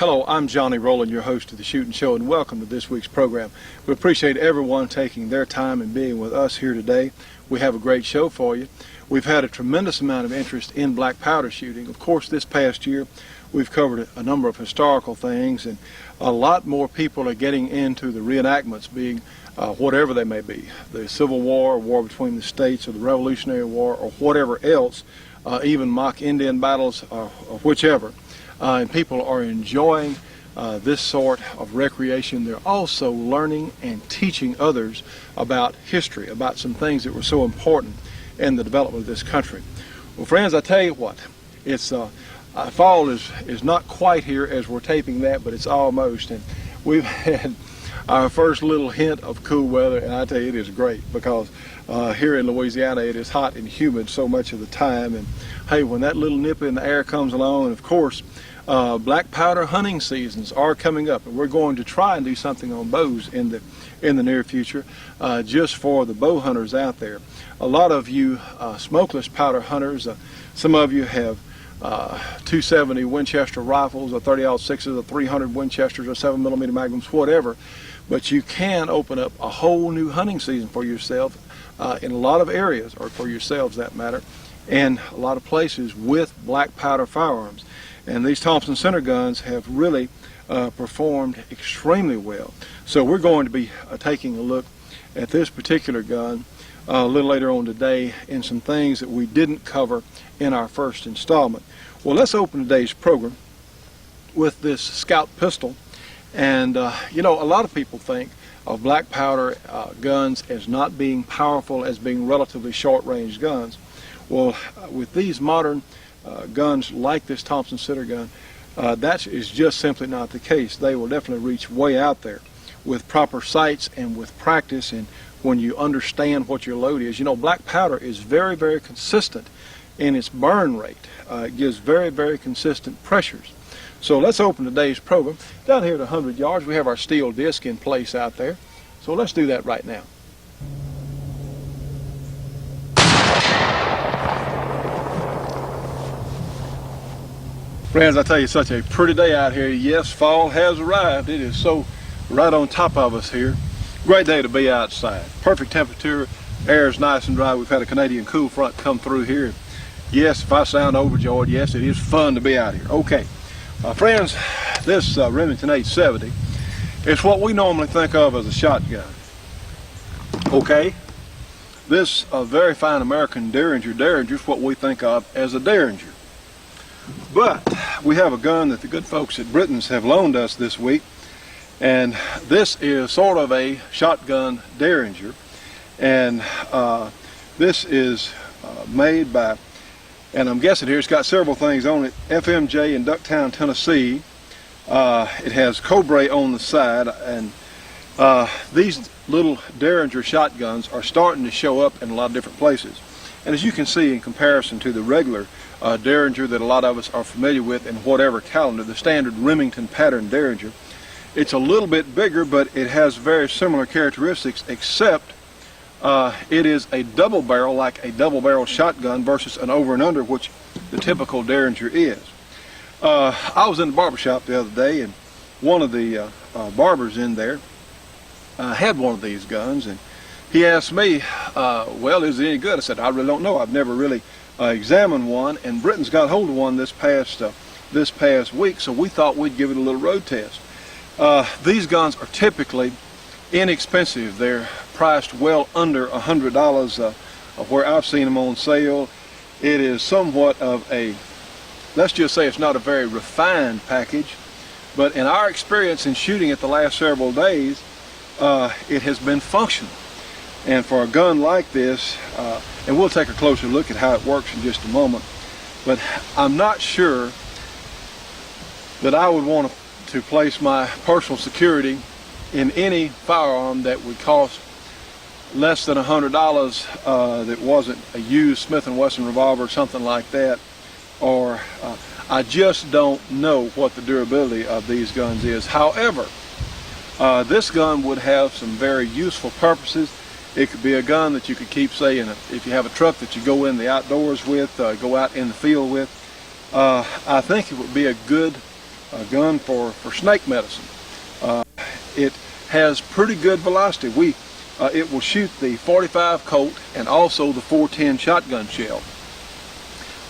Hello, I'm Johnny Rowland, your host of the Shootin' Show, and welcome to this week's program. We appreciate everyone taking their time and being with us here today. We have a great show for you. We've had a tremendous amount of interest in black powder shooting. Of course, this past year we've covered a number of historical things, and a lot more people are getting into the reenactments, being whatever they may be, the Civil War, war between the states, or the Revolutionary War, or whatever else, even mock Indian battles, or whichever. And people are enjoying this sort of recreation. They're also learning and teaching others about history, about some things that were so important in the development of this country. Well, friends, I tell you what, it's fall is not quite here as we're taping that, but it's almost, and we've had our first little hint of cool weather, and I tell you, it is great, because here in Louisiana it is hot and humid so much of the time. And hey, when that little nip in the air comes along, and of course black powder hunting seasons are coming up, and we're going to try and do something on bows in the near future, just for the bow hunters out there. A lot of you smokeless powder hunters, some of you have 270 Winchester rifles, or 30-06s, or 300 Winchesters, or 7mm Magnums, whatever. But you can open up a whole new hunting season for yourself in a lot of areas, or for yourselves that matter, and a lot of places with black powder firearms. And these Thompson center guns have really performed extremely well. So we're going to be taking a look at this particular gun a little later on today, and some things that we didn't cover in our first installment. Well, let's open today's program with this Scout pistol. And you know, a lot of people think of black powder guns as not being powerful, as being relatively short-range guns. Well, with these modern guns like this Thompson center gun, that is just simply not the case. They will definitely reach way out there with proper sights and with practice, and when you understand what your load is. You know, black powder is very, very consistent in its burn rate. It gives very, very consistent pressures. So let's open today's program. Down here at 100 yards, we have our steel disc in place out there. So let's do that right now. Friends, I tell you, such a pretty day out here. Yes, fall has arrived. It is so right on top of us here. Great day to be outside. Perfect temperature. Air is nice and dry. We've had a Canadian cool front come through here. Yes, if I sound overjoyed, yes, it is fun to be out here. Okay, friends, this Remington 870 is what we normally think of as a shotgun. Okay, this very fine American Derringer is what we think of as a Derringer. But we have a gun that the good folks at Britton's have loaned us this week, and this is sort of a shotgun Derringer. And this is made by, and I'm guessing here it's got several things on it, FMJ in Ducktown, Tennessee. It has Cobra on the side, and these little Derringer shotguns are starting to show up in a lot of different places. And as you can see, in comparison to the regular Derringer that a lot of us are familiar with in whatever calendar, the standard Remington pattern Derringer, it's a little bit bigger, but it has very similar characteristics, except it is a double barrel, like a double barrel shotgun, versus an over and under, which the typical Derringer is. I was in the barber shop the other day, and one of the barbers in there had one of these guns, and he asked me, well, is it any good? I said, I really don't know. I've never really examined one, and Britton's got hold of one this past week, so we thought we'd give it a little road test. These guns are typically inexpensive. They're priced well under $100 of where I've seen them on sale. It is somewhat of a, let's just say it's not a very refined package, but in our experience in shooting it the last several days, it has been functional. And for a gun like this, and we'll take a closer look at how it works in just a moment, but I'm not sure that I would want to place my personal security in any firearm that would cost less than $100, that wasn't a used Smith & Wesson revolver or something like that, or I just don't know what the durability of these guns is. However, this gun would have some very useful purposes. It could be a gun that you could keep, say, if you have a truck that you go in the outdoors with, go out in the field with. I think it would be a good a gun for snake medicine. It has pretty good velocity. It will shoot the .45 Colt and also the .410 shotgun shell.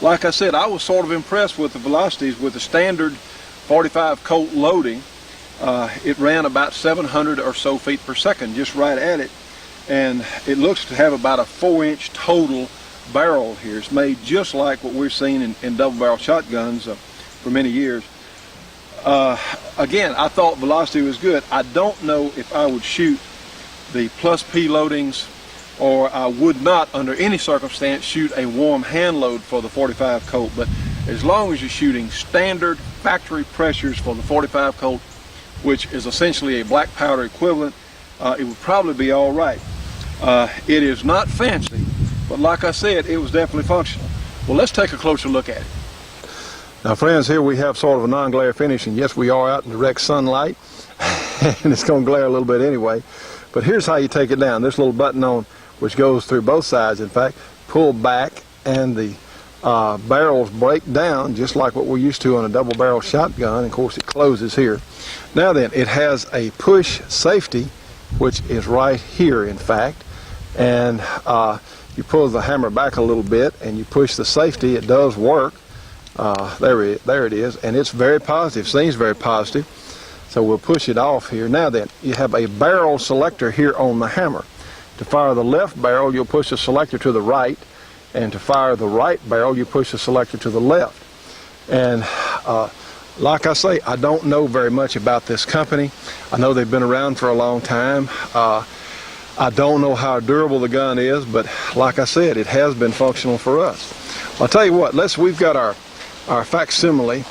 Like I said, I was sort of impressed with the velocities with the standard .45 Colt loading. It ran about 700 or so feet per second, just right at it. And it looks to have about a 4-inch total barrel here. It's made just like what we're seeing in double barrel shotguns for many years. Again, I thought velocity was good. I don't know if I would shoot the plus P loadings, or I would not under any circumstance shoot a warm hand load for the .45 Colt, but as long as you're shooting standard factory pressures for the .45 Colt, which is essentially a black powder equivalent, it would probably be all right. It is not fancy, but like I said, it was definitely functional. Well, let's take a closer look at it. Now friends, here we have sort of a non-glare finish, and yes, we are out in direct sunlight and it's going to glare a little bit anyway, but here's how you take it down. This little button on, which goes through both sides, in fact, pull back and the barrels break down just like what we're used to on a double barrel shotgun. Of course, it closes here. Now then, it has a push safety, which is right here in fact, and you pull the hammer back a little bit and you push the safety. It does work. There it is, and it's very positive, seems very positive. So we'll push it off here. Now then, you have a barrel selector here on the hammer. To fire the left barrel, you'll push the selector to the right, and to fire the right barrel, you push the selector to the left. And like I say, I don't know very much about this company. I know they've been around for a long time. I don't know how durable the gun is, but like I said, it has been functional for us. I'll tell you what, we've got our facsimile.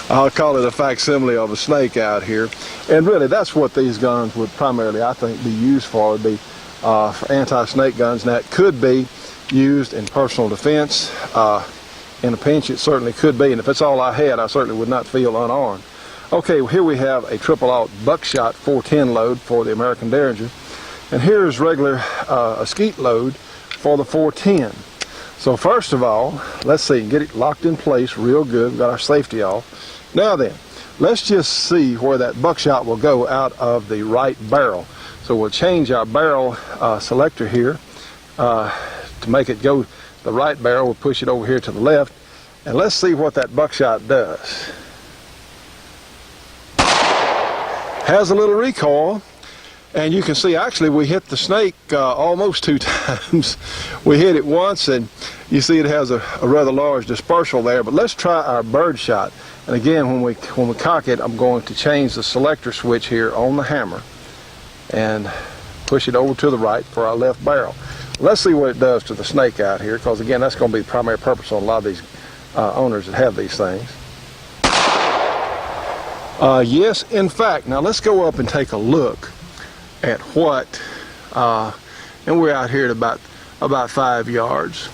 I'll call it a facsimile of a snake out here. And really, that's what these guns would primarily, I think, be used for. Be for anti-snake guns. Now, it could be used in personal defense. In a pinch, it certainly could be. And if that's all I had, I certainly would not feel unarmed. Okay, well, here we have a triple-aught buckshot .410 load for the American Derringer. And here's regular a skeet load for the .410. So first of all, let's see, get it locked in place real good. We've got our safety off. Now then, let's just see where that buckshot will go out of the right barrel. So we'll change our barrel selector here to make it go the right barrel. We'll push it over here to the left, and let's see what that buckshot does. Has a little recoil, and you can see actually we hit the snake almost 2 times. We hit it once, and you see it has a rather large dispersal there. But let's try our bird shot. And again, when we cock it, I'm going to change the selector switch here on the hammer and push it over to the right for our left barrel. Let's see what it does to the snake out here, because again, that's going to be the primary purpose on a lot of these owners that have these things. Yes, in fact, now let's go up and take a look at what, and we're out here at about 5 yards.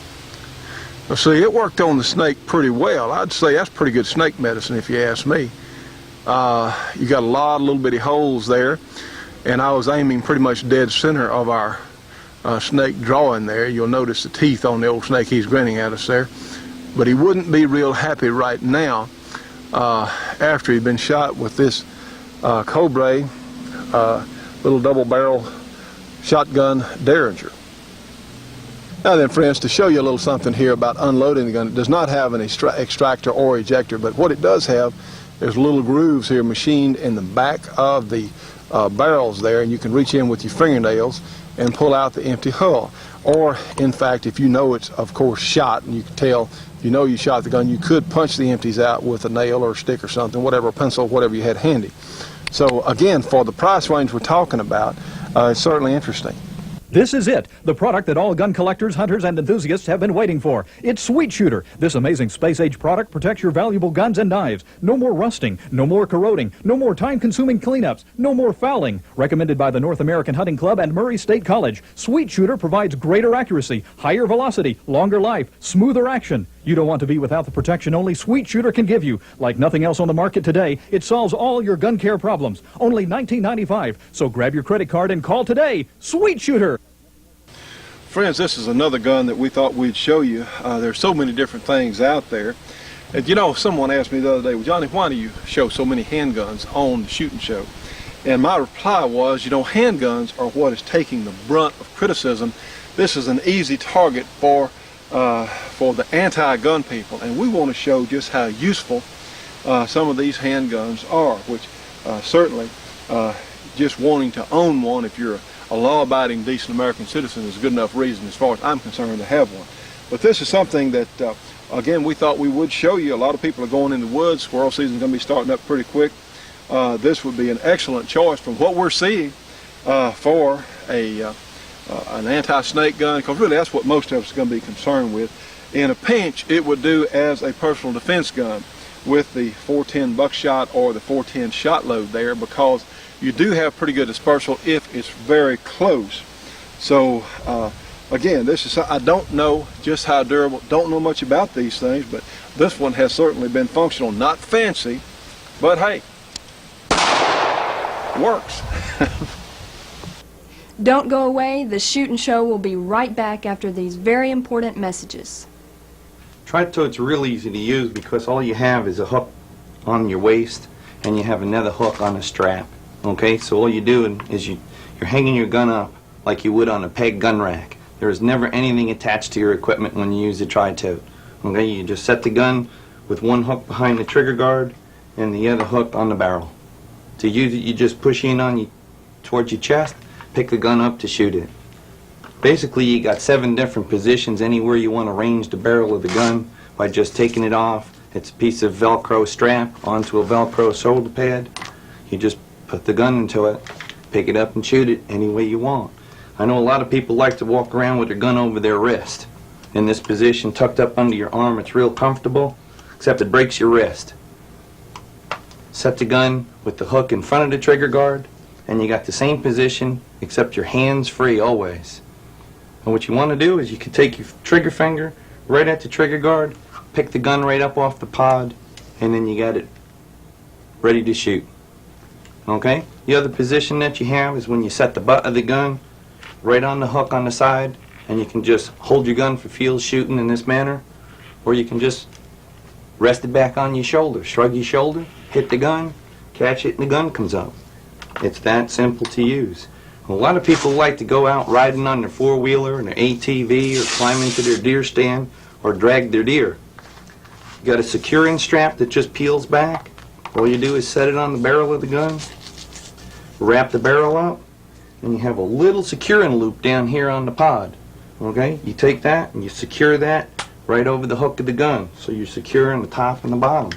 Now see, it worked on the snake pretty well. I'd say that's pretty good snake medicine if you ask me. You got a lot of little bitty holes there, and I was aiming pretty much dead center of our snake drawing there. You'll notice the teeth on the old snake. He's grinning at us there, but he wouldn't be real happy right now after he'd been shot with this Cobra little double barrel shotgun Derringer. Now then, friends, to show you a little something here about unloading the gun, it does not have an extractor or ejector, but what it does have, there's little grooves here machined in the back of the barrels there, and you can reach in with your fingernails and pull out the empty hull. Or, in fact, if you know it's, of course, shot, and you can tell, if you know you shot the gun, you could punch the empties out with a nail or a stick or something, whatever, a pencil, whatever you had handy. So, again, for the price range we're talking about, it's certainly interesting. This is it, the product that all gun collectors, hunters, and enthusiasts have been waiting for. It's Sweet Shooter. This amazing space-age product protects your valuable guns and knives. No more rusting, no more corroding, no more time-consuming cleanups, no more fouling. Recommended by the North American Hunting Club and Murray State College, Sweet Shooter provides greater accuracy, higher velocity, longer life, smoother action. You don't want to be without the protection only Sweet Shooter can give you. Like nothing else on the market today, it solves all your gun care problems. Only $19.95. So grab your credit card and call today. Sweet Shooter! Friends, this is another gun that we thought we'd show you. There's so many different things out there. And you know, someone asked me the other day, well, Johnny, why do you show so many handguns on the shooting show? And my reply was, you know, handguns are what is taking the brunt of criticism. This is an easy target for the anti-gun people, and we want to show just how useful some of these handguns are, which certainly just wanting to own one, if you're a law-abiding, decent American citizen, is a good enough reason, as far as I'm concerned, to have one. But this is something that, again, we thought we would show you. A lot of people are going in the woods. Squirrel season is going to be starting up pretty quick. This would be an excellent choice from what we're seeing for an anti-snake gun, because really that's what most of us are going to be concerned with. In a pinch, it would do as a personal defense gun with the 410 buckshot or the 410 shot load there, because you do have pretty good dispersal if it's very close. So again, this is, I don't know just how durable, don't know much about these things, but this one has certainly been functional. Not fancy, but hey, works. Don't go away. The Shootin' Show will be right back after these very important messages. Tri-tote's real easy to use because all you have is a hook on your waist and you have another hook on a strap. Okay, so all you do is you're hanging your gun up like you would on a peg gun rack. There is never anything attached to your equipment when you use the tri-tote. Okay, you just set the gun with one hook behind the trigger guard and the other hook on the barrel. To use it, you just push in on towards your chest, pick the gun up to shoot it. Basically, you got 7 different positions anywhere you want to range the barrel of the gun by just taking it off. It's a piece of Velcro strap onto a Velcro shoulder pad. You just put the gun into it, pick it up and shoot it any way you want. I know a lot of people like to walk around with their gun over their wrist. In this position, tucked up under your arm, it's real comfortable, except it breaks your wrist. Set the gun with the hook in front of the trigger guard, and you got the same position, except your hands free always. And what you want to do is you can take your trigger finger right at the trigger guard, pick the gun right up off the pod, and then you got it ready to shoot. Okay? The other position that you have is when you set the butt of the gun right on the hook on the side, and you can just hold your gun for field shooting in this manner, or you can just rest it back on your shoulder, shrug your shoulder, hit the gun, catch it, and the gun comes up. It's that simple to use. A lot of people like to go out riding on their four-wheeler and their ATV or climb into their deer stand or drag their deer. You got a securing strap that just peels back. All you do is set it on the barrel of the gun, wrap the barrel up, and you have a little securing loop down here on the pod. Okay? You take that and you secure that right over the hook of the gun, so you're securing the top and the bottom.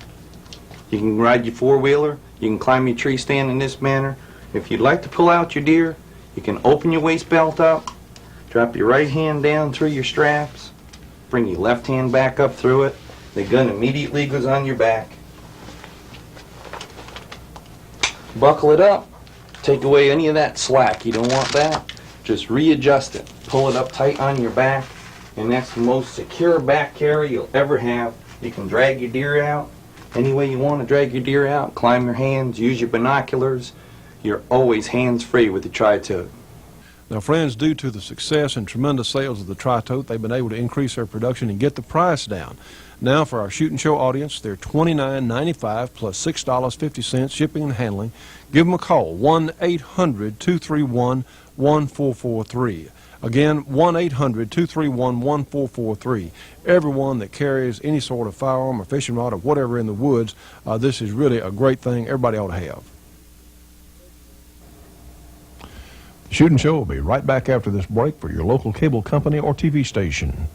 You can ride your four-wheeler, you can climb your tree stand in this manner. If you'd like to pull out your deer, you can open your waist belt up, drop your right hand down through your straps, bring your left hand back up through it. The gun immediately goes on your back. Buckle it up, take away any of that slack. You don't want that. Just readjust it. Pull it up tight on your back, and that's the most secure back carry you'll ever have. You can drag your deer out any way you want to drag your deer out. Climb your hands, use your binoculars. You're always hands-free with the tri-tote. Now, friends, due to the success and tremendous sales of the tri-tote, they've been able to increase their production and get the price down. Now, for our Shootin' Show audience, they're $29.95 plus $6.50 shipping and handling. Give them a call, 1-800-231-1443. Again, 1-800-231-1443. Everyone that carries any sort of firearm or fishing rod or whatever in the woods, this is really a great thing everybody ought to have. Shootin' Show will be right back after this break for your local cable company or TV station.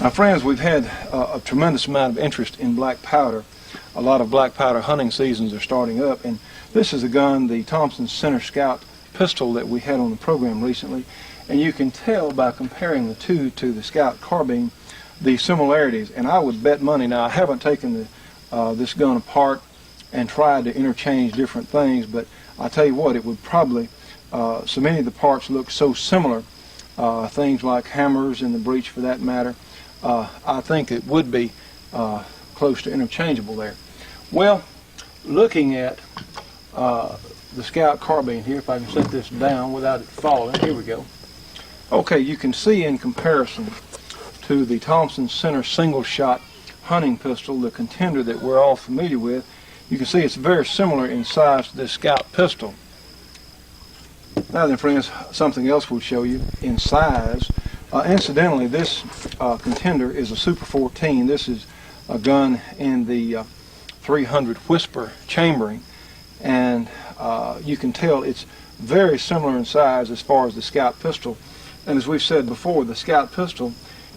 Now friends, we've had a tremendous amount of interest in black powder. A lot of black powder hunting seasons are starting up, and this is a gun, the Thompson Center Scout pistol that we had on the program recently, and you can tell by comparing the two to the Scout carbine the similarities. And I would bet money, now I haven't taken this gun apart and tried to interchange different things, but I tell you what, it would probably, so many of the parts look so similar, things like hammers and the breech for that matter. I think it would be close to interchangeable there. Well, looking at the Scout carbine here, if I can set this down without it falling, here we go. Okay, you can see in comparison to the Thompson Center single shot hunting pistol, the contender that we're all familiar with, you can see it's very similar in size to this Scout pistol. Now then friends, something else we'll show you in size. Incidentally, this contender is a Super 14. This is a gun in the 300 Whisper chambering, and you can tell it's very similar in size as far as the Scout pistol. And as we've said before, the Scout pistol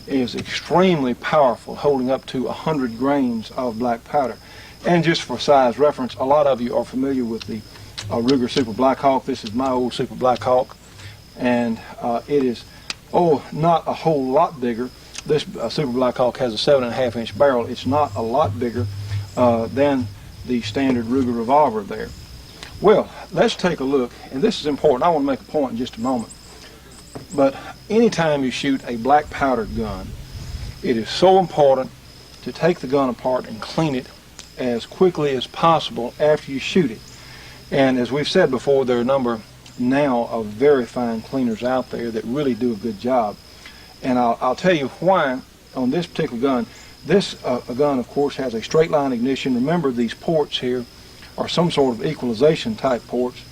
is extremely powerful, holding up to 100 grains of black powder. And just for size reference, a lot of you are familiar with the Ruger Super Blackhawk. This is my old Super Blackhawk, and it is, not a whole lot bigger. This Super Blackhawk has a 7.5 inch barrel. It's not a lot bigger than the standard Ruger revolver there. Well, let's take a look, and this is important. I want to make a point in just a moment. But anytime you shoot a black powder gun, it is so important to take the gun apart and clean it as quickly as possible after you shoot it. And as we've said before, there are a number now of very fine cleaners out there that really do a good job. And I'll tell you why on this particular gun. This gun, of course, has a straight line ignition. Remember, these ports here are some sort of equalization type ports.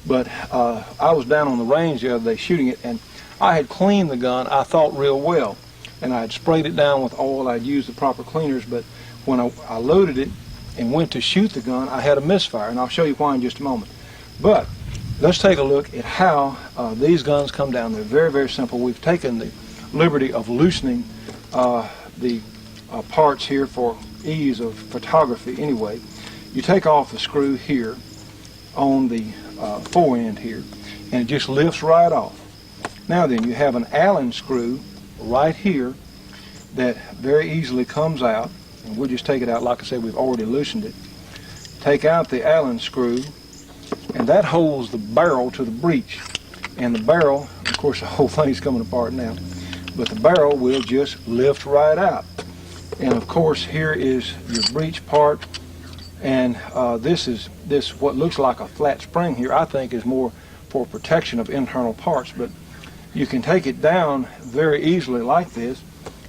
But I was down on the range the other day shooting it, and I had cleaned the gun, I thought, real well. And I had sprayed it down with oil. I'd used the proper cleaners, but when I loaded it and went to shoot the gun, I had a misfire, and I'll show you why in just a moment. But let's take a look at how these guns come down. They're very, very simple. We've taken the liberty of loosening the parts here for ease of photography anyway. You take off the screw here on the fore end here, and it just lifts right off. Now then, you have an Allen screw right here that very easily comes out, and we'll just take it out. Like I said, we've already loosened it. Take out the Allen screw, and that holds the barrel to the breech. And the barrel, of course, the whole thing's coming apart now, but the barrel will just lift right out. And of course, here is your breech part, and this what looks like a flat spring here, I think is more for protection of internal parts, but you can take it down very easily like this.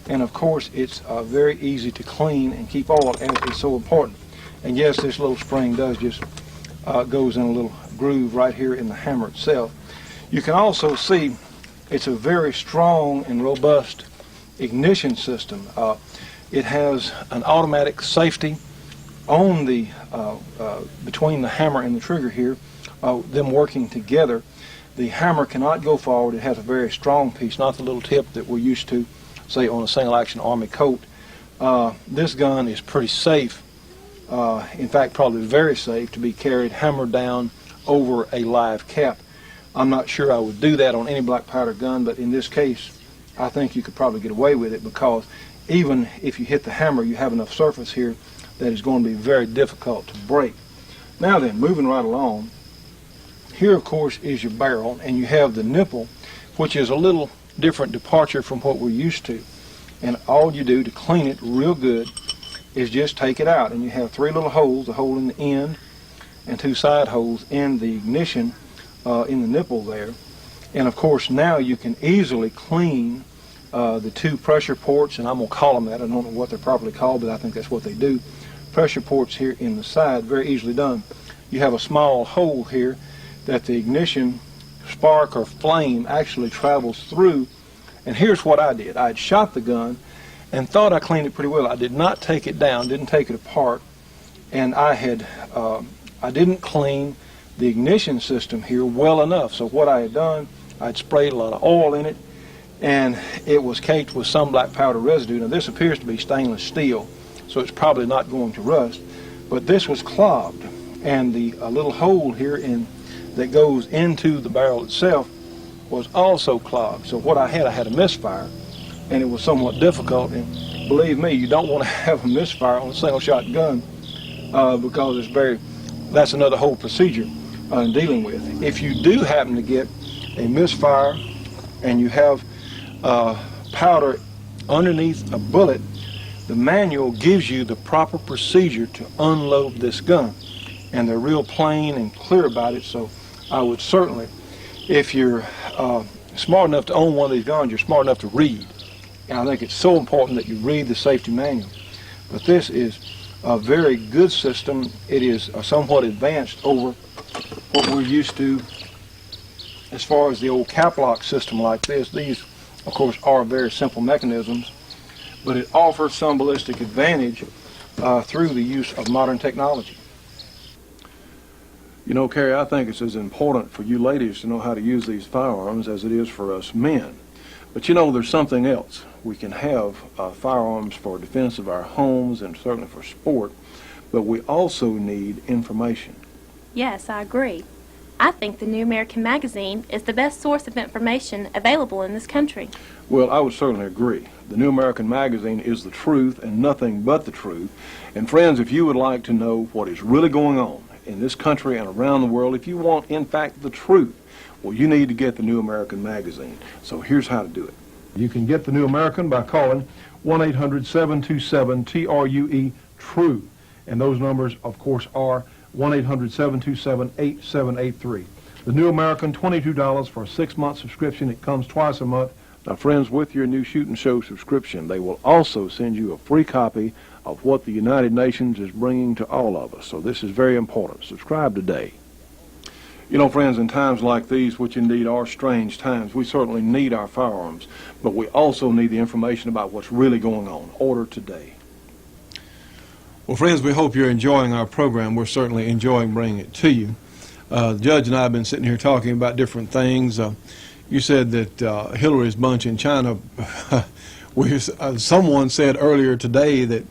And of course, it's very easy to clean and keep oil, as is so important. And yes, this little spring does just goes in a little groove right here in the hammer itself. You can also see it's a very strong and robust ignition system. It has an automatic safety on the between the hammer and the trigger here, them working together. The hammer cannot go forward. It has a very strong piece, not the little tip that we're used to, say, on a single-action Army Colt. This gun is pretty safe, in fact, probably very safe to be carried hammered down over a live cap. I'm not sure I would do that on any black powder gun, but in this case, I think you could probably get away with it, because even if you hit the hammer, you have enough surface here that is going to be very difficult to break. Now then, moving right along, here of course is your barrel, and you have the nipple, which is a little different departure from what we're used to. And all you do to clean it real good is just take it out, and you have three little holes, a hole in the end and two side holes in the ignition in the nipple there. And of course, now you can easily clean the two pressure ports, and I'm going to call them that. I don't know what they're properly called, but I think that's what they do. Pressure ports here in the side, very easily done. You have a small hole here that the ignition spark or flame actually travels through. And here's what I did. I had shot the gun and thought I cleaned it pretty well. I did not take it down, didn't take it apart, and I didn't clean the ignition system here well enough. So what I had done, I'd sprayed a lot of oil in it, and it was caked with some black powder residue. Now this appears to be stainless steel, so it's probably not going to rust, but this was clogged, and the little hole here that goes into the barrel itself was also clogged. So what I had a misfire, and it was somewhat difficult. And believe me, you don't want to have a misfire on a single shot gun because that's another whole procedure in dealing with. If you do happen to get a misfire and you have powder underneath a bullet, the manual gives you the proper procedure to unload this gun, and they're real plain and clear about it. So I would certainly, if you're smart enough to own one of these guns, you're smart enough to read. And I think it's so important that you read the safety manual. But this is a very good system. It is somewhat advanced over what we're used to as far as the old cap lock system like this. These, of course, are very simple mechanisms, but it offers some ballistic advantage through the use of modern technology. You know, Carrie, I think it's as important for you ladies to know how to use these firearms as it is for us men. But you know, there's something else. We can have firearms for defense of our homes and certainly for sport, but we also need information. Yes, I agree. I think the New American Magazine is the best source of information available in this country. Well, I would certainly agree. The New American Magazine is the truth and nothing but the truth. And friends, if you would like to know what is really going on in this country and around the world, if you want, in fact, the truth, well, you need to get the New American Magazine. So here's how to do it. You can get the New American by calling 1-800-727-TRUE-TRUE. And those numbers, of course, are 1-800-727-8783. The New American, $22 for a 6-month subscription. It comes twice a month. Now, friends, with your new Shootin' Show subscription, they will also send you a free copy of what the United Nations is bringing to all of us. So this is very important. Subscribe today. You know, friends, in times like these, which indeed are strange times, we certainly need our firearms, but we also need the information about what's really going on. Order today. Well, friends, we hope you're enjoying our program. We're certainly enjoying bringing it to you. The judge and I have been sitting here talking about different things. You said that Hillary's bunch in China, someone said earlier today that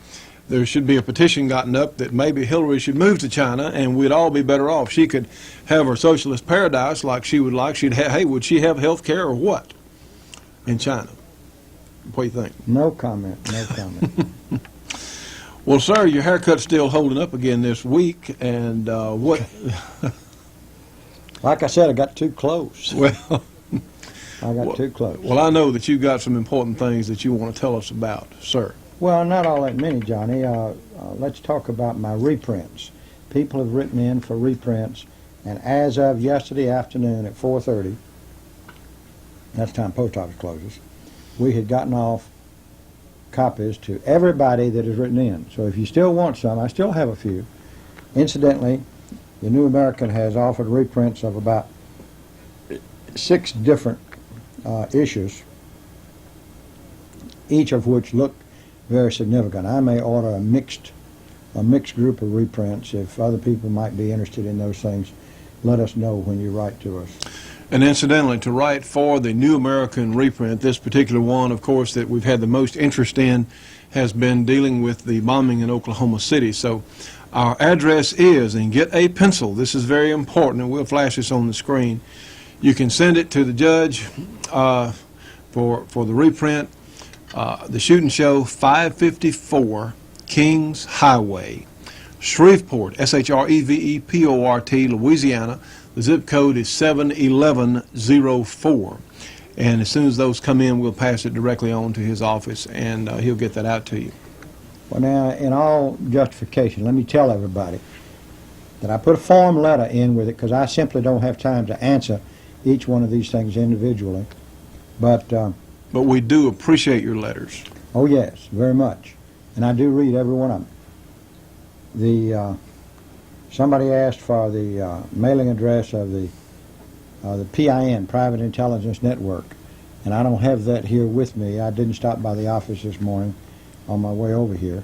there should be a petition gotten up that maybe Hillary should move to China and we'd all be better off. She could have her socialist paradise like she would like. Hey, would she have health care or what in China? What do you think? No comment, no comment. Well, sir, your haircut's still holding up again this week, and what? Like I said, I got too close. Well, I got too close. Well, I know that you've got some important things that you want to tell us about, sir. Well, not all that many, Johnny. Let's talk about my reprints. People have written in for reprints, and as of yesterday afternoon at 4:30, that's the time post office closes, we had gotten off copies to everybody that has written in. So if you still want some, I still have a few. Incidentally, the New American has offered reprints of about 6 different issues, each of which look very significant. I may order a mixed group of reprints. If other people might be interested in those things, let us know when you write to us. And incidentally, to write for the New American reprint, this particular one, of course, that we've had the most interest in has been dealing with the bombing in Oklahoma City. So our address is, and get a pencil, this is very important, and we'll flash this on the screen. You can send it to the judge for the reprint. The Shootin' Show, 554 Kings Highway, Shreveport, Shreveport, Louisiana. The zip code is 71104. And as soon as those come in, we'll pass it directly on to his office, and he'll get that out to you. Well, now, in all justification, let me tell everybody that I put a form letter in with it because I simply don't have time to answer each one of these things individually. But we do appreciate your letters. Oh, yes, very much. And I do read every one of them. Somebody asked for the mailing address of the PIN, Private Intelligence Network, and I don't have that here with me. I didn't stop by the office this morning on my way over here.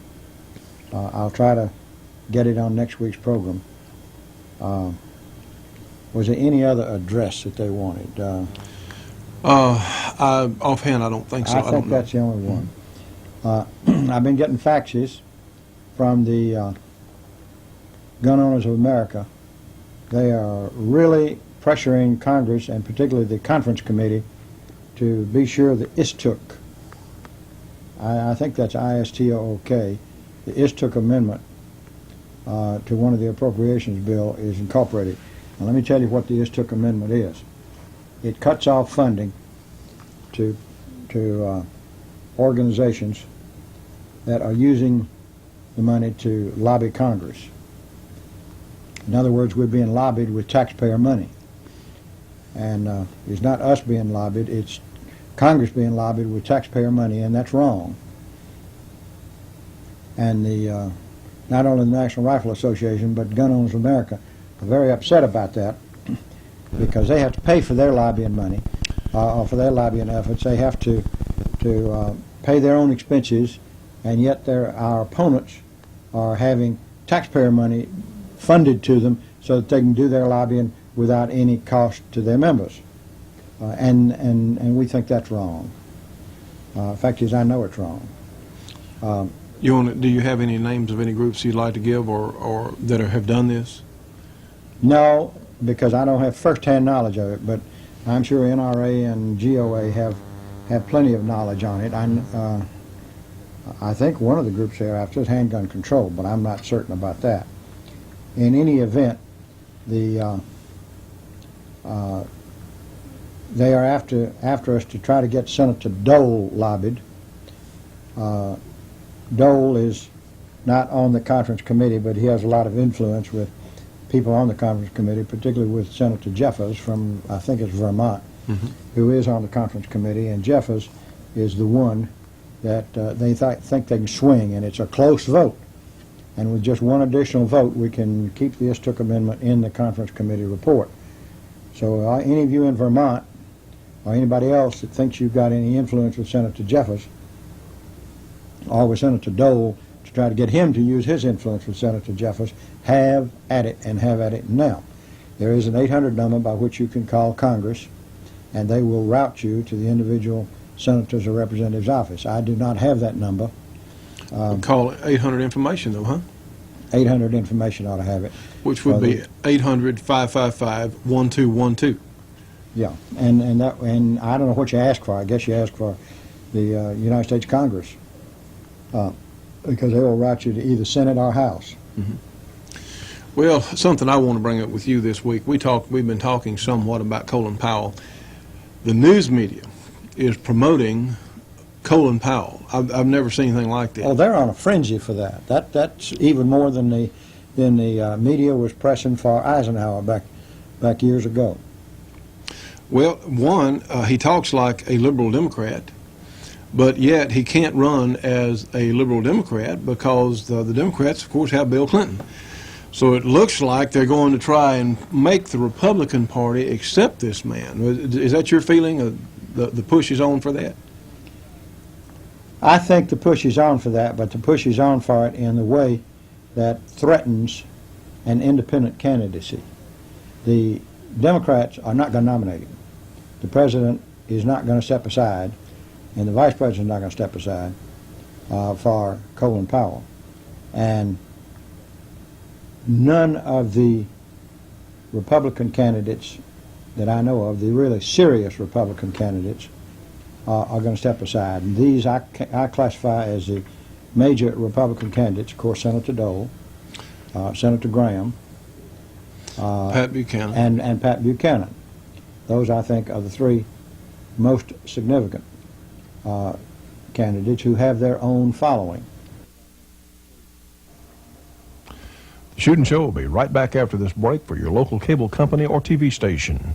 I'll try to get it on next week's program. Was there any other address that they wanted? Offhand, I don't think so. I don't think know. that's the only one. I've been getting faxes from the Gun Owners of America. They are really pressuring Congress, and particularly the Conference Committee, to be sure the ISTOOK, I think that's ISTOOK, the ISTOOK amendment to one of the appropriations bill is incorporated. Now let me tell you what the ISTOOK amendment is. It cuts off funding to organizations that are using the money to lobby Congress. In other words, we're being lobbied with taxpayer money. And it's not us being lobbied, it's Congress being lobbied with taxpayer money, and that's wrong. And the not only the National Rifle Association, but Gun Owners of America are very upset about that because they have to pay for their lobbying money, or for their lobbying efforts. They have to pay their own expenses, and yet our opponents are having taxpayer money funded to them so that they can do their lobbying without any cost to their members. And we think that's wrong. Fact is, I know it's wrong. Do you have any names of any groups you'd like to give or that have done this? No, because I don't have first-hand knowledge of it, but I'm sure NRA and GOA have plenty of knowledge on it. I think one of the groups there after is handgun control, but I'm not certain about that. In any event, they are after us to try to get Senator Dole lobbied. Dole is not on the conference committee, but he has a lot of influence with people on the conference committee, particularly with Senator Jeffers from, I think it's Vermont, who is on the conference committee, and Jeffers is the one that they think they can swing, and it's a close vote. And with just one additional vote, we can keep the ISTOOK amendment in the conference committee report. So any of you in Vermont, or anybody else that thinks you've got any influence with Senator Jeffers, or with Senator Dole, to try to get him to use his influence with Senator Jeffers, have at it, and have at it now. There is an 800 number by which you can call Congress, and they will route you to the individual senator's or representative's office. I do not have that number. Call it 800 information, though, huh? 800 information ought to have it. Which would be 800-555-1212. Yeah, and I don't know what you ask for. I guess you ask for the United States Congress, because they will route you to either Senate or House. Well, something I want to bring up with you this week. We've been talking somewhat about Colin Powell. The news media is promoting Colin Powell. I've never seen anything like that. Oh, they're on a frenzy for that. That's even more than the media was pressing for Eisenhower back years ago. Well, one, he talks like a liberal Democrat, but yet he can't run as a liberal Democrat because the Democrats, of course, have Bill Clinton. So it looks like they're going to try and make the Republican Party accept this man. Is that your feeling? The push is on for that? I think the push is on for that, but the push is on for it in the way that threatens an independent candidacy. The Democrats are not going to nominate him. The president is not going to step aside, and the vice president is not going to step aside for Colin Powell. And none of the Republican candidates that I know of, the really serious Republican candidates, are going to step aside. And these I classify as the major Republican candidates, of course, Senator Dole, Senator Graham, Pat Buchanan. and Pat Buchanan. Those, I think, are the three most significant candidates who have their own following. The Shootin' Show will be right back after this break for your local cable company or TV station.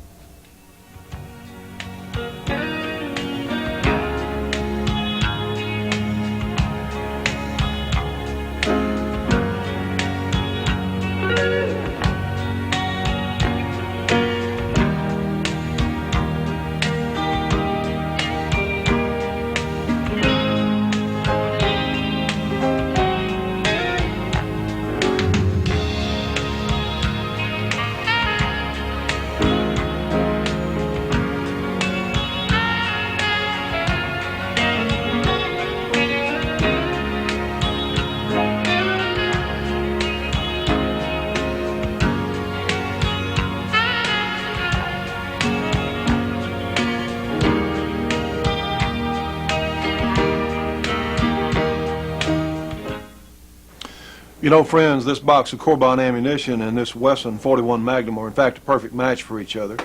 You know, friends, this box of Corbin ammunition and this Wesson 41 Magnum are in fact a perfect match for each other.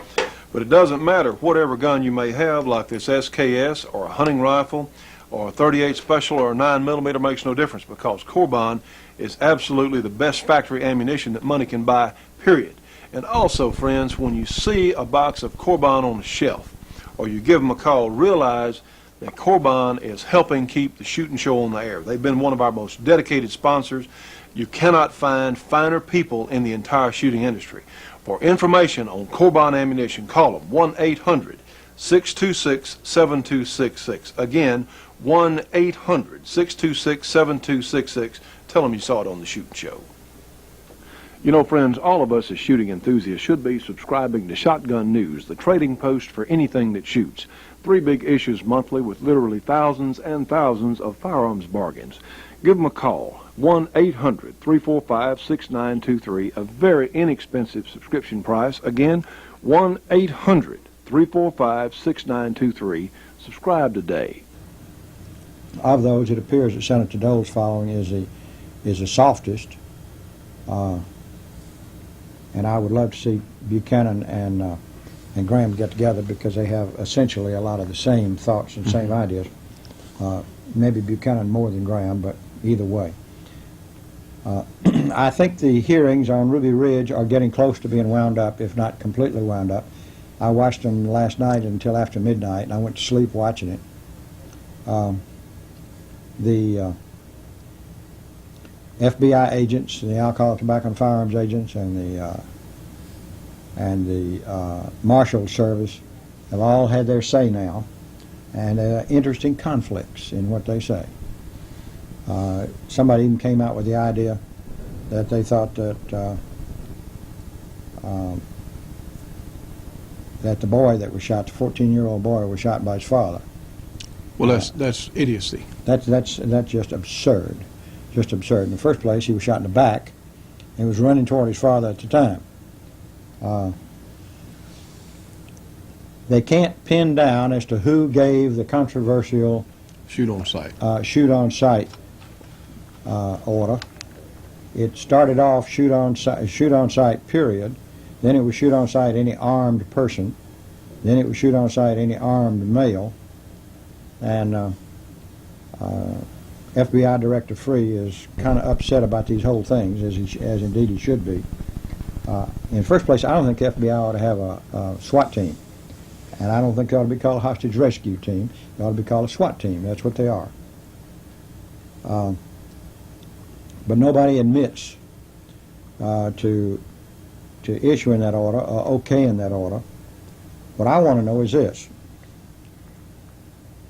But it doesn't matter whatever gun you may have, like this SKS or a hunting rifle or a 38 Special or a 9mm, makes no difference, because Corbin is absolutely the best factory ammunition that money can buy, period. And also, friends, when you see a box of Corbin on the shelf or you give them a call, realize that Corbin is helping keep the Shootin' Show on the air. They've been one of our most dedicated sponsors. You cannot find finer people in the entire shooting industry. For information on Corbin ammunition, call them 1-800-626-7266. Again, 1-800-626-7266. Tell them you saw it on the Shootin' Show. You know, friends, all of us as shooting enthusiasts should be subscribing to Shotgun News, the trading post for anything that shoots. 3 big issues monthly with literally thousands and thousands of firearms bargains. Give them a call, 1-800-345-6923, a very inexpensive subscription price. Again, 1-800-345-6923. Subscribe today. Of those, it appears that Senator Dole's following is the softest, and I would love to see Buchanan and Graham get together, because they have essentially a lot of the same thoughts and same ideas. Maybe Buchanan more than Graham, but either way. I think the hearings on Ruby Ridge are getting close to being wound up, if not completely wound up. I watched them last night until after midnight, and I went to sleep watching it. The FBI agents, the alcohol, tobacco, and firearms agents, and the Marshal Service have all had their say now, and interesting conflicts in what they say. Somebody even came out with the idea that they thought that that the boy that was shot, the 14-year-old boy, was shot by his father. Well, that's idiocy. That's just absurd. Just absurd. In the first place, he was shot in the back and was running toward his father at the time. They can't pin down as to who gave the controversial Shoot on sight. shoot on sight order. It started off shoot on sight period. Then it was shoot on sight any armed person. Then it was shoot on sight any armed male. And FBI Director Free is kind of upset about these whole things, as indeed he should be. In the first place, I don't think the FBI ought to have a SWAT team. And I don't think they ought to be called a hostage rescue team. They ought to be called a SWAT team. That's what they are. But nobody admits to issuing that order or okaying that order. What I want to know is this.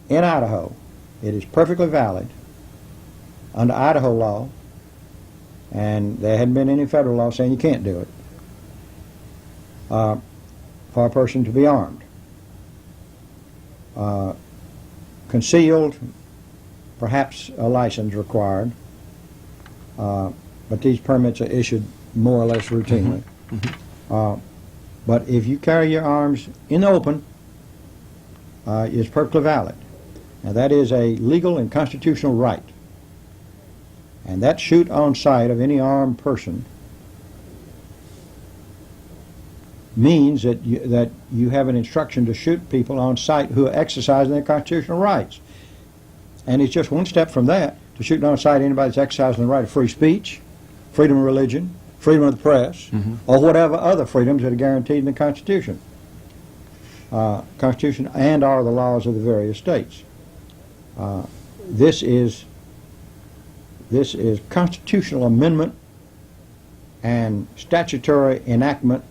In Idaho, it is perfectly valid under Idaho law, and there hadn't been any federal law saying you can't do it, for a person to be armed. Concealed, perhaps a license required, but these permits are issued more or less routinely. But if you carry your arms in the open, it's perfectly valid. Now that is a legal and constitutional right. And that shoot on sight of any armed person means that you have an instruction to shoot people on sight who are exercising their constitutional rights. And it's just one step from that to shoot on sight anybody that's exercising the right of free speech, freedom of religion, freedom of the press, or whatever other freedoms that are guaranteed in the Constitution. Constitution and are the laws of the various states. This is constitutional amendment and statutory enactment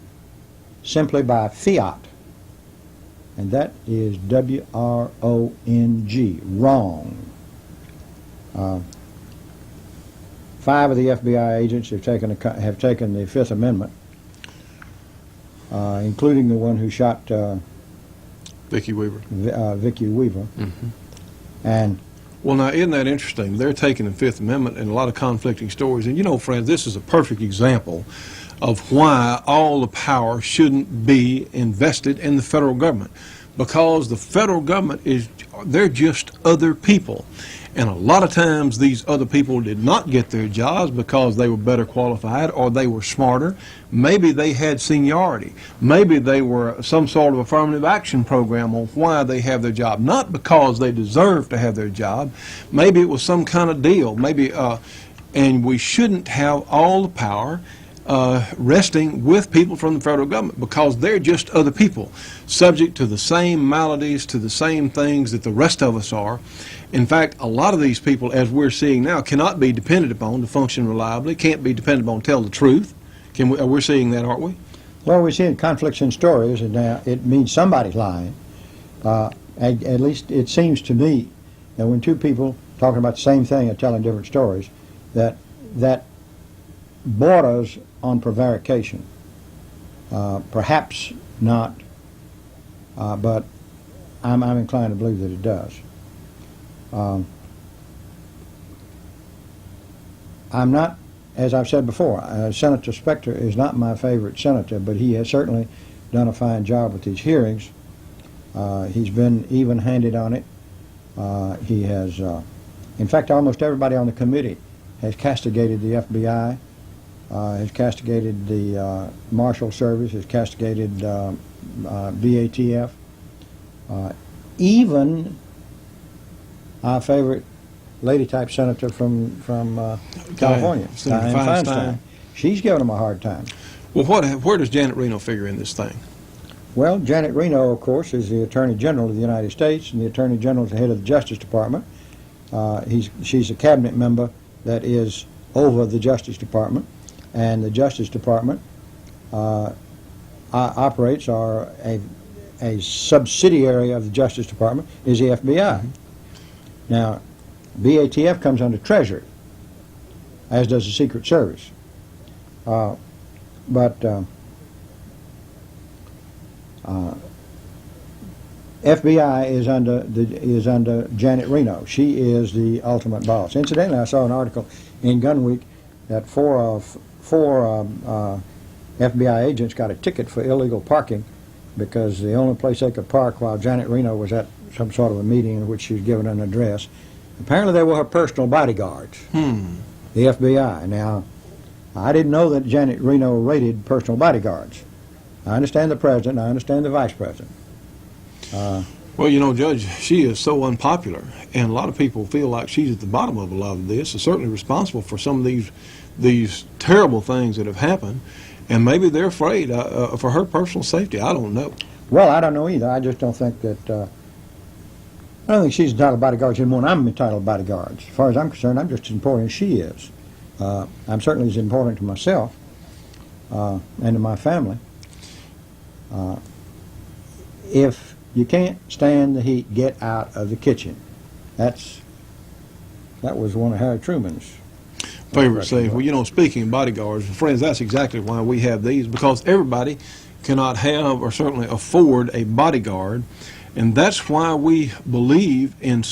simply by fiat, and that is W-R-O-N-G, wrong. 5 of the FBI agents have taken the Fifth Amendment, including the one who shot Vicki Weaver. Vicki Weaver. And Well, now, isn't that interesting? They're taking the Fifth Amendment and a lot of conflicting stories. And, you know, friends, this is a perfect example of why all the power shouldn't be invested in the federal government. Because the federal government they're just other people. And a lot of times these other people did not get their jobs because they were better qualified or they were smarter. Maybe they had seniority. Maybe they were some sort of affirmative action program on why they have their job. Not because they deserve to have their job. Maybe it was some kind of deal. Maybe, and we shouldn't have all the power resting with people from the federal government, because they're just other people, subject to the same maladies, to the same things that the rest of us are. In fact, a lot of these people, as we're seeing now, cannot be depended upon to function reliably, can't be depended upon to tell the truth. We're seeing that, aren't we? Well, we're seeing conflicts in stories, and now it means somebody's lying. At least it seems to me that when two people talking about the same thing and telling different stories, that borders on prevarication. Perhaps not, but I'm inclined to believe that it does. I'm not, as I've said before, Senator Specter is not my favorite senator, but he has certainly done a fine job with these hearings. He's been even-handed on it. He has, in fact, almost everybody on the committee has castigated the FBI, has castigated the Marshal Service, has castigated VATF, even our favorite lady-type senator from California, Dianne Feinstein. She's given him a hard time. Well, where does Janet Reno figure in this thing? Well, Janet Reno, of course, is the Attorney General of the United States, and the Attorney General is the head of the Justice Department. She's a cabinet member that is over the Justice Department, and the Justice Department operates, or a subsidiary of the Justice Department is the FBI. Now, VATF comes under Treasury, as does the Secret Service. FBI is under Janet Reno. She is the ultimate boss. Incidentally, I saw an article in Gun Week that four FBI agents got a ticket for illegal parking because the only place they could park while Janet Reno was at some sort of a meeting in which she was given an address. Apparently they were her personal bodyguards, the FBI. Now, I didn't know that Janet Reno rated personal bodyguards. I understand the president, I understand the vice president. Well, you know, Judge, she is so unpopular, and a lot of people feel like she's at the bottom of a lot of this, is certainly responsible for some of these terrible things that have happened, and maybe they're afraid for her personal safety. I don't know. Well, I don't know either. I just don't think that, I don't think she's entitled to bodyguards anymore than I'm entitled to bodyguards. As far as I'm concerned, I'm just as important as she is. I'm certainly as important to myself and to my family. If you can't stand the heat, get out of the kitchen. That was one of Harry Truman's favorite saying. Well, you know, speaking of bodyguards, friends, that's exactly why we have these, because everybody cannot have or certainly afford a bodyguard, and that's why we believe in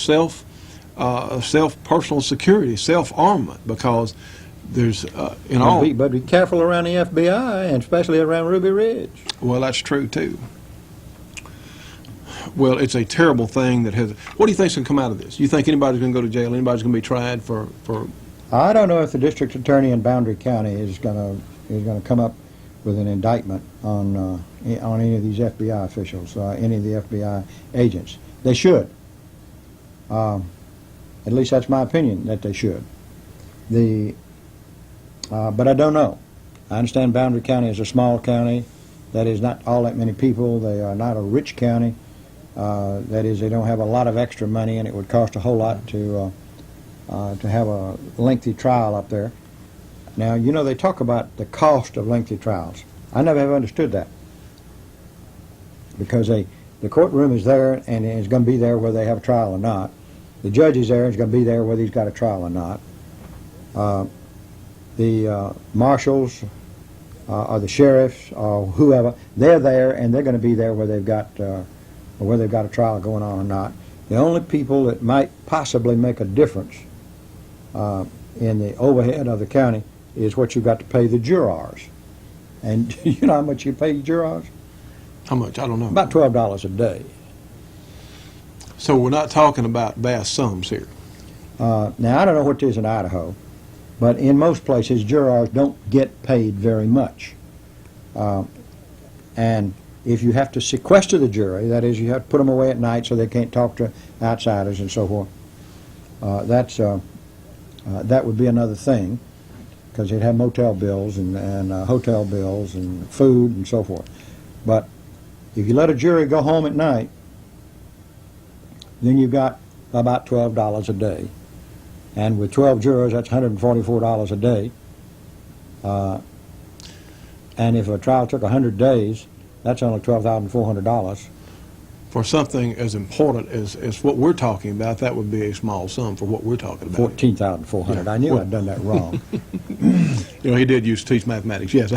personal security, self-armament, because there's But be careful around the FBI, and especially around Ruby Ridge. Well, that's true too. Well, it's a terrible thing that has. What do you think's going to come out of this? You think anybody's going to go to jail? Anybody's going to be tried for? I don't know if the district attorney in Boundary County is going to come up with an indictment on any of these FBI officials, any of the FBI agents. They should. At least that's my opinion, that they should. But I don't know. I understand Boundary County is a small county. That is not all that many people. They are not a rich county. That is, they don't have a lot of extra money, and it would cost a whole lot to have a lengthy trial up there. Now, you know, they talk about the cost of lengthy trials. I never have understood that, because the courtroom is there, and is going to be there whether they have a trial or not. The judge is there, and is going to be there whether he's got a trial or not. The marshals or the sheriffs or whoever, they're there, and they're going to be there whether they've got a trial going on or not. The only people that might possibly make a difference in the overhead of the county is what you've got to pay the jurors. And you know how much you pay the jurors? How much? I don't know. About $12 a day. So we're not talking about vast sums here. Now, I don't know what it is in Idaho, but in most places, jurors don't get paid very much. And if you have to sequester the jury, that is, you have to put them away at night so they can't talk to outsiders and so forth, that would be another thing, because they'd have motel bills and hotel bills and food and so forth. But if you let a jury go home at night, then you've got about $12 a day. And with 12 jurors, that's $144 a day. And if a trial took 100 days, that's only $12,400. For something as important as what we're talking about, that would be a small sum for what we're talking about. $14,400. Yeah. I knew Well, I'd done that wrong. You know, he did used to teach mathematics, yes.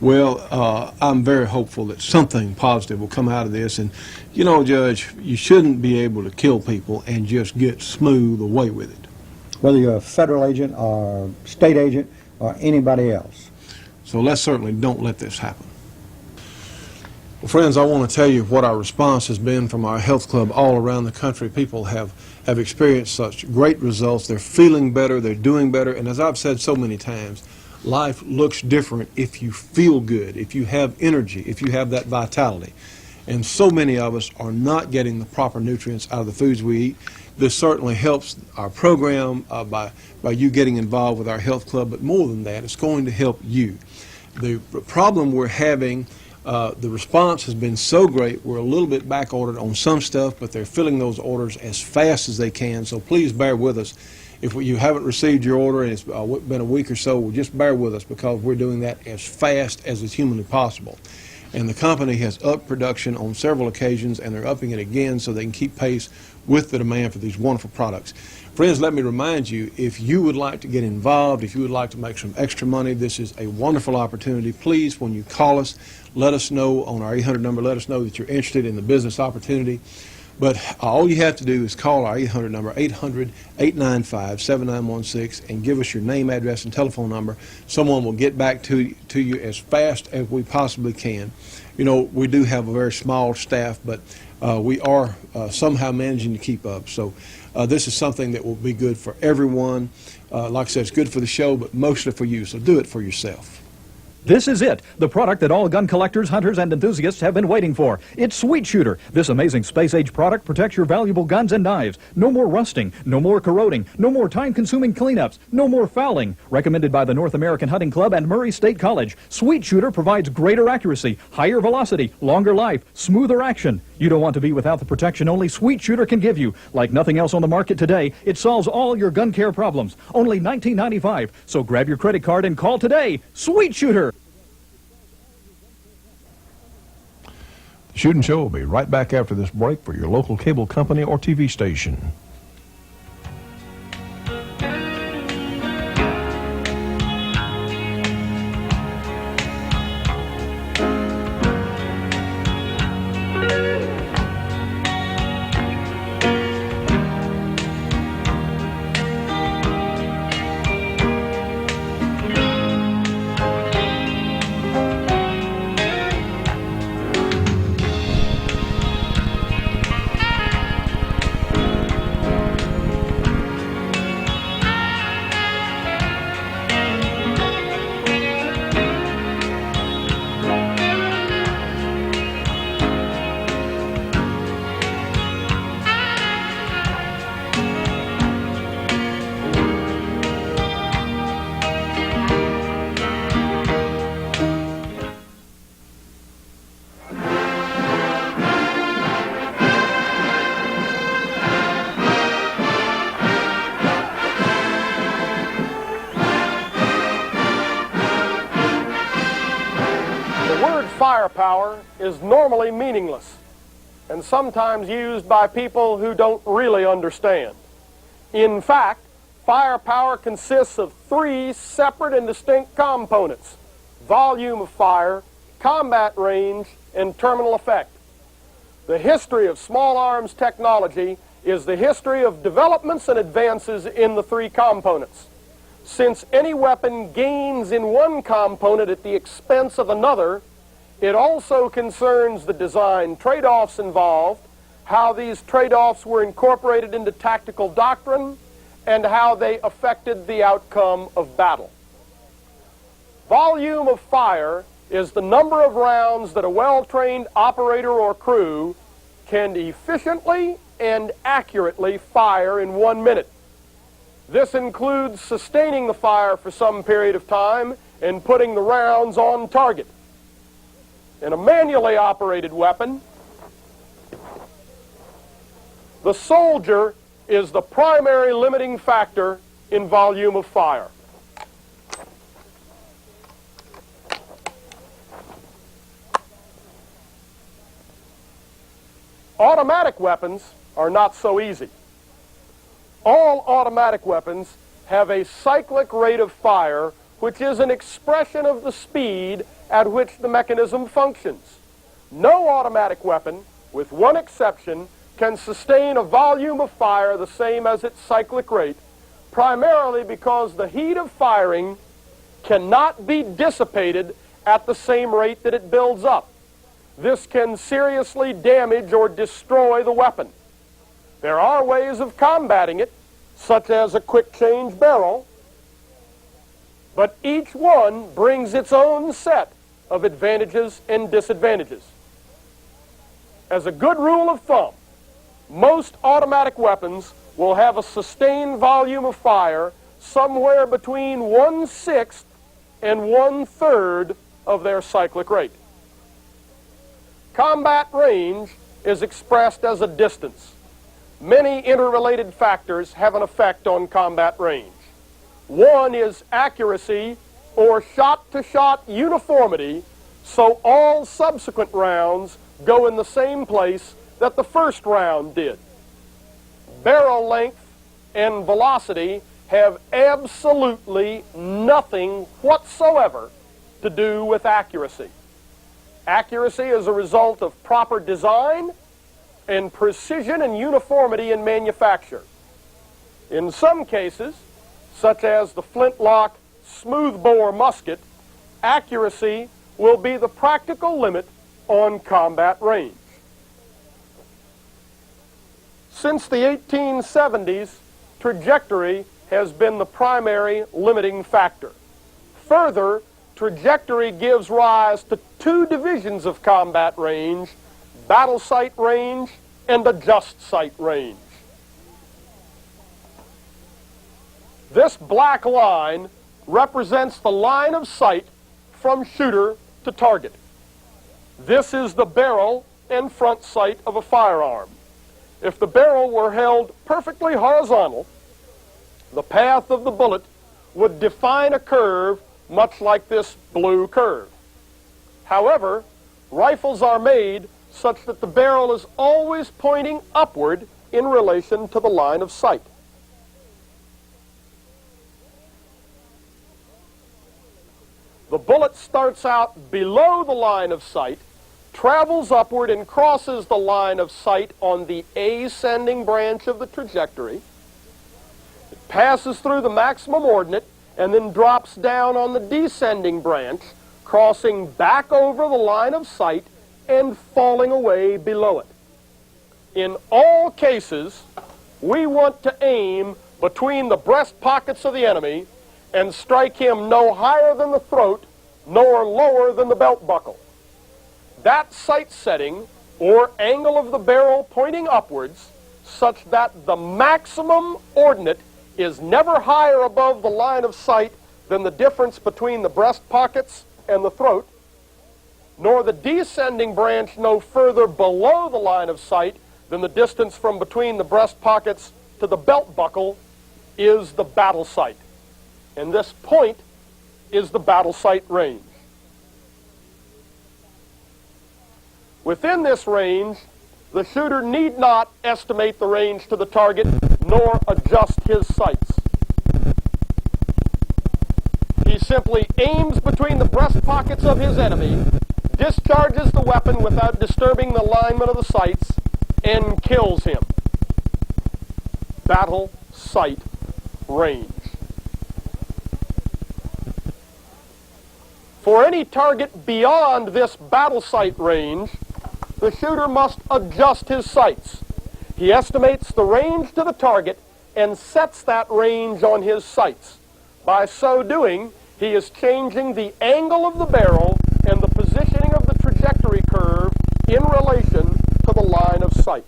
Well, I'm very hopeful that something positive will come out of this. And, you know, Judge, you shouldn't be able to kill people and just get smooth away with it. Whether you're a federal agent or state agent or anybody else. So let's certainly don't let this happen. Well, friends, I want to tell you what our response has been from our health club all around the country. People have experienced such great results. They're feeling better, they're doing better, and as I've said so many times, life looks different if you feel good, if you have energy, if you have that vitality. And so many of us are not getting the proper nutrients out of the foods we eat. This certainly helps our program by you getting involved with our health club, but more than that, it's going to help you. The problem we're having, the response has been so great, we're a little bit back ordered on some stuff, but they're filling those orders as fast as they can, so please bear with us. If you haven't received your order and it's been a week or so, well, just bear with us because we're doing that as fast as is humanly possible. And the company has upped production on several occasions, and they're upping it again so they can keep pace with the demand for these wonderful products. Friends, let me remind you, if you would like to get involved, if you would like to make some extra money, this is a wonderful opportunity. Please, when you call us, let us know on our 800 number, let us know that you're interested in the business opportunity. But all you have to do is call our 800 number, 800-895-7916, and give us your name, address, and telephone number. Someone will get back to you as fast as we possibly can. You know, we do have a very small staff, but we are somehow managing to keep up. So this is something that will be good for everyone. Like I said, it's good for the show, but mostly for you, so do it for yourself. This is it, the product that all gun collectors, hunters, and enthusiasts have been waiting for. It's Sweet Shooter. This amazing space-age product protects your valuable guns and knives. No more rusting, no more corroding, no more time-consuming cleanups, no more fouling. Recommended by the North American Hunting Club and Murray State College, Sweet Shooter provides greater accuracy, higher velocity, longer life, smoother action. You don't want to be without the protection only Sweet Shooter can give you. Like nothing else on the market today, it solves all your gun care problems. Only $19.95. So grab your credit card and call today. Sweet Shooter! The Shootin' Show will be right back after this break for your local cable company or TV station. Firepower is normally meaningless and sometimes used by people who don't really understand. In fact, firepower consists of three separate and distinct components: volume of fire, combat range, and terminal effect. The history of small arms technology is the history of developments and advances in the three components. Since any weapon gains in one component at the expense of another, it also concerns the design trade-offs involved, how these trade-offs were incorporated into tactical doctrine, and how they affected the outcome of battle. Volume of fire is the number of rounds that a well-trained operator or crew can efficiently and accurately fire in 1 minute. This includes sustaining the fire for some period of time and putting the rounds on target. In a manually operated weapon, the soldier is the primary limiting factor in volume of fire. Automatic weapons are not so easy. All automatic weapons have a cyclic rate of fire, which is an expression of the speed at which the mechanism functions. No automatic weapon, with one exception, can sustain a volume of fire the same as its cyclic rate, primarily because the heat of firing cannot be dissipated at the same rate that it builds up. This can seriously damage or destroy the weapon. There are ways of combating it, such as a quick-change barrel, but each one brings its own set of advantages and disadvantages. As a good rule of thumb, most automatic weapons will have a sustained volume of fire somewhere between 1/6 and 1/3 of their cyclic rate. Combat range is expressed as a distance. Many interrelated factors have an effect on combat range. One is accuracy or shot-to-shot uniformity, so all subsequent rounds go in the same place that the first round did. Barrel length and velocity have absolutely nothing whatsoever to do with accuracy. Accuracy is a result of proper design and precision and uniformity in manufacture. In some cases, such as the flintlock smoothbore musket, accuracy will be the practical limit on combat range. Since the 1870s, trajectory has been the primary limiting factor. Further, trajectory gives rise to two divisions of combat range: battle sight range and adjust sight range. This black line represents the line of sight from shooter to target. This is the barrel and front sight of a firearm. If the barrel were held perfectly horizontal, the path of the bullet would define a curve much like this blue curve. However, rifles are made such that the barrel is always pointing upward in relation to the line of sight. The bullet starts out below the line of sight, travels upward and crosses the line of sight on the ascending branch of the trajectory. It passes through the maximum ordinate and then drops down on the descending branch, crossing back over the line of sight and falling away below it. In all cases, we want to aim between the breast pockets of the enemy and strike him no higher than the throat nor lower than the belt buckle. That sight setting, or angle of the barrel pointing upwards, such that the maximum ordinate is never higher above the line of sight than the difference between the breast pockets and the throat, nor the descending branch no further below the line of sight than the distance from between the breast pockets to the belt buckle, is the battle sight. And this point is the battle sight range. Within this range, the shooter need not estimate the range to the target nor adjust his sights. He simply aims between the breast pockets of his enemy, discharges the weapon without disturbing the alignment of the sights, and kills him. Battle sight range. For any target beyond this battle sight range, the shooter must adjust his sights. He estimates the range to the target and sets that range on his sights. By so doing, he is changing the angle of the barrel and the positioning of the trajectory curve in relation to the line of sight.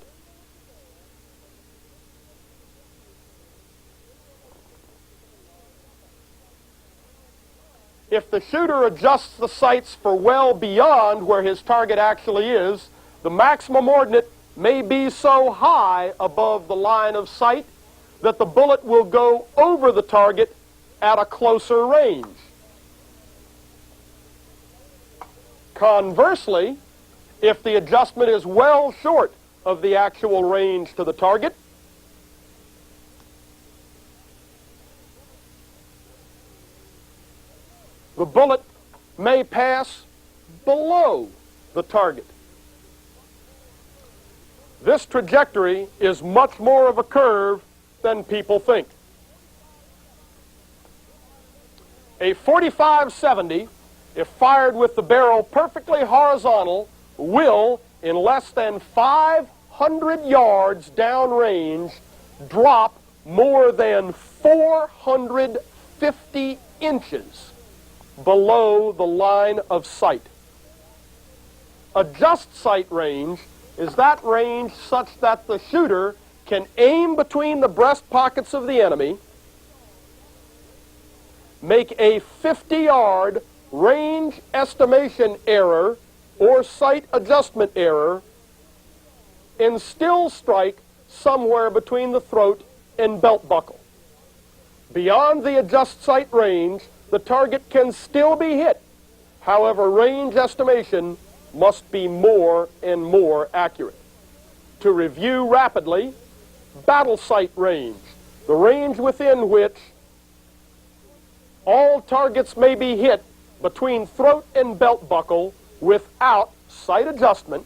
If the shooter adjusts the sights for well beyond where his target actually is, the maximum ordinate may be so high above the line of sight that the bullet will go over the target at a closer range. Conversely, if the adjustment is well short of the actual range to the target, the bullet may pass below the target. This trajectory is much more of a curve than people think. A .45-70, if fired with the barrel perfectly horizontal, will, in less than 500 yards downrange, drop more than 450 inches below the line of sight. Adjust sight range is that range such that the shooter can aim between the breast pockets of the enemy, make a 50-yard range estimation error or sight adjustment error, and still strike somewhere between the throat and belt buckle. Beyond the adjust sight range, the target can still be hit. However, range estimation must be more and more accurate. To review rapidly, battle sight range, the range within which all targets may be hit between throat and belt buckle without sight adjustment,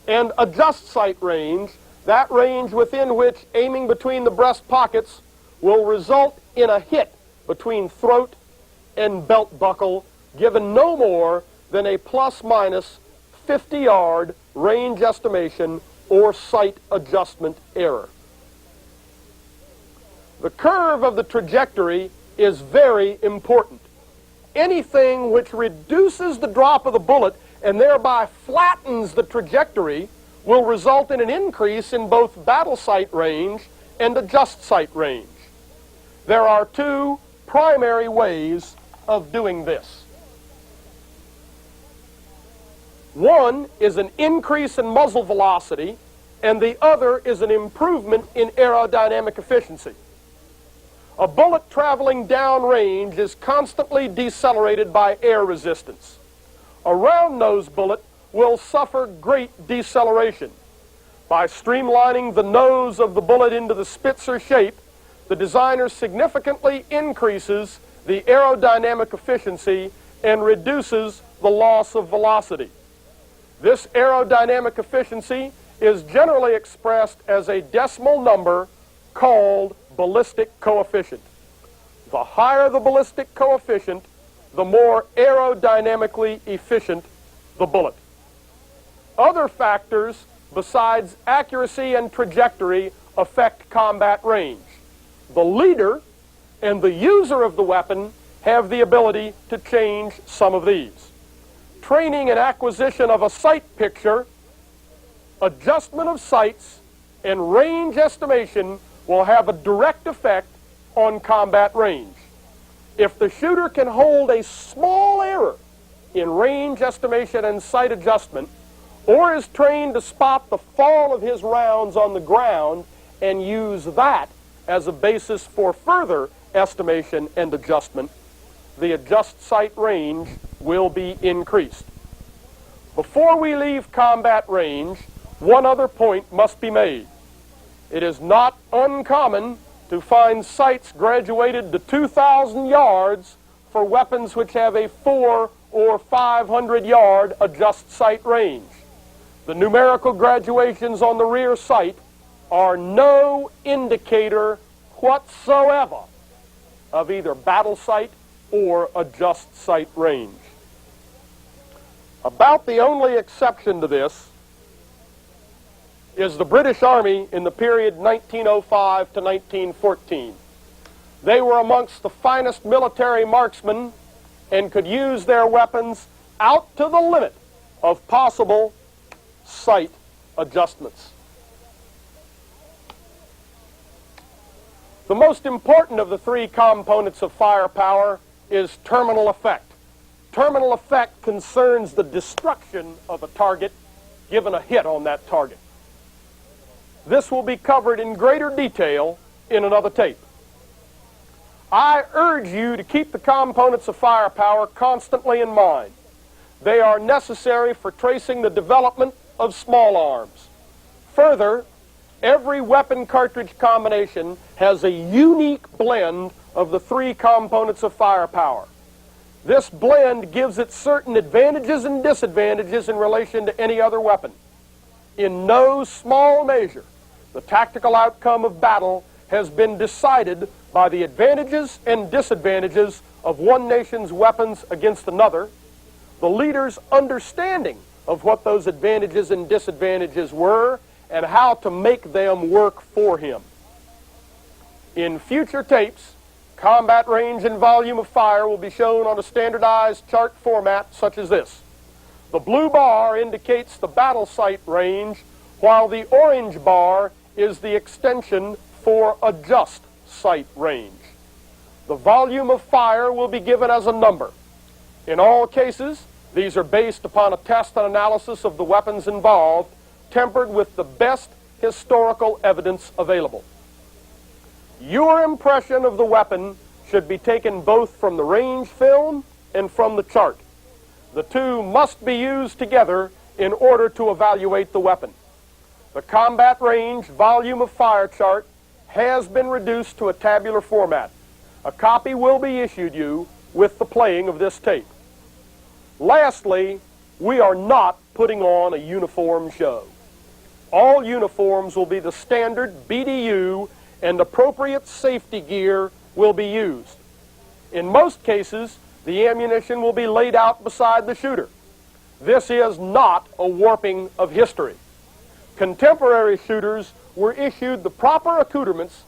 and adjust sight range, that range within which aiming between the breast pockets will result in a hit between throat and belt buckle given no more than a plus-minus 50-yard range estimation or sight adjustment error. The curve of the trajectory is very important. Anything which reduces the drop of the bullet and thereby flattens the trajectory will result in an increase in both battle sight range and adjust sight range. There are two primary ways of doing this. One is an increase in muzzle velocity, and the other is an improvement in aerodynamic efficiency. A bullet traveling downrange is constantly decelerated by air resistance. A round-nose bullet will suffer great deceleration. By streamlining the nose of the bullet into the Spitzer shape, the designer significantly increases the aerodynamic efficiency and reduces the loss of velocity. This aerodynamic efficiency is generally expressed as a decimal number called ballistic coefficient. The higher the ballistic coefficient, the more aerodynamically efficient the bullet. Other factors besides accuracy and trajectory affect combat range. The leader and the user of the weapon have the ability to change some of these. Training and acquisition of a sight picture, adjustment of sights, and range estimation will have a direct effect on combat range. If the shooter can hold a small error in range estimation and sight adjustment, or is trained to spot the fall of his rounds on the ground and use that as a basis for further estimation and adjustment, the adjust sight range will be increased. Before we leave combat range, one other point must be made. It is not uncommon to find sights graduated to 2,000 yards for weapons which have a 400 or 500 yard adjust sight range. The numerical graduations on the rear sight are no indicator whatsoever of either battle sight or adjust sight range. About the only exception to this is the British Army in the period 1905 to 1914. They were amongst the finest military marksmen and could use their weapons out to the limit of possible sight adjustments. The most important of the three components of firepower is terminal effect. Terminal effect concerns the destruction of a target given a hit on that target. This will be covered in greater detail in another tape. I urge you to keep the components of firepower constantly in mind. They are necessary for tracing the development of small arms. Further, every weapon cartridge combination has a unique blend of the three components of firepower. This blend gives it certain advantages and disadvantages in relation to any other weapon. In no small measure, the tactical outcome of battle has been decided by the advantages and disadvantages of one nation's weapons against another, the leader's understanding of what those advantages and disadvantages were, and how to make them work for him. In future tapes, combat range and volume of fire will be shown on a standardized chart format such as this. The blue bar indicates the battle sight range, while the orange bar is the extension for a just sight range. The volume of fire will be given as a number. In all cases, these are based upon a test and analysis of the weapons involved, tempered with the best historical evidence available. Your impression of the weapon should be taken both from the range film and from the chart. The two must be used together in order to evaluate the weapon. The combat range volume of fire chart has been reduced to a tabular format. A copy will be issued you with the playing of this tape. Lastly, we are not putting on a uniform show. All uniforms will be the standard BDU, and appropriate safety gear will be used. In most cases, the ammunition will be laid out beside the shooter. This is not a warping of history. Contemporary shooters were issued the proper accoutrements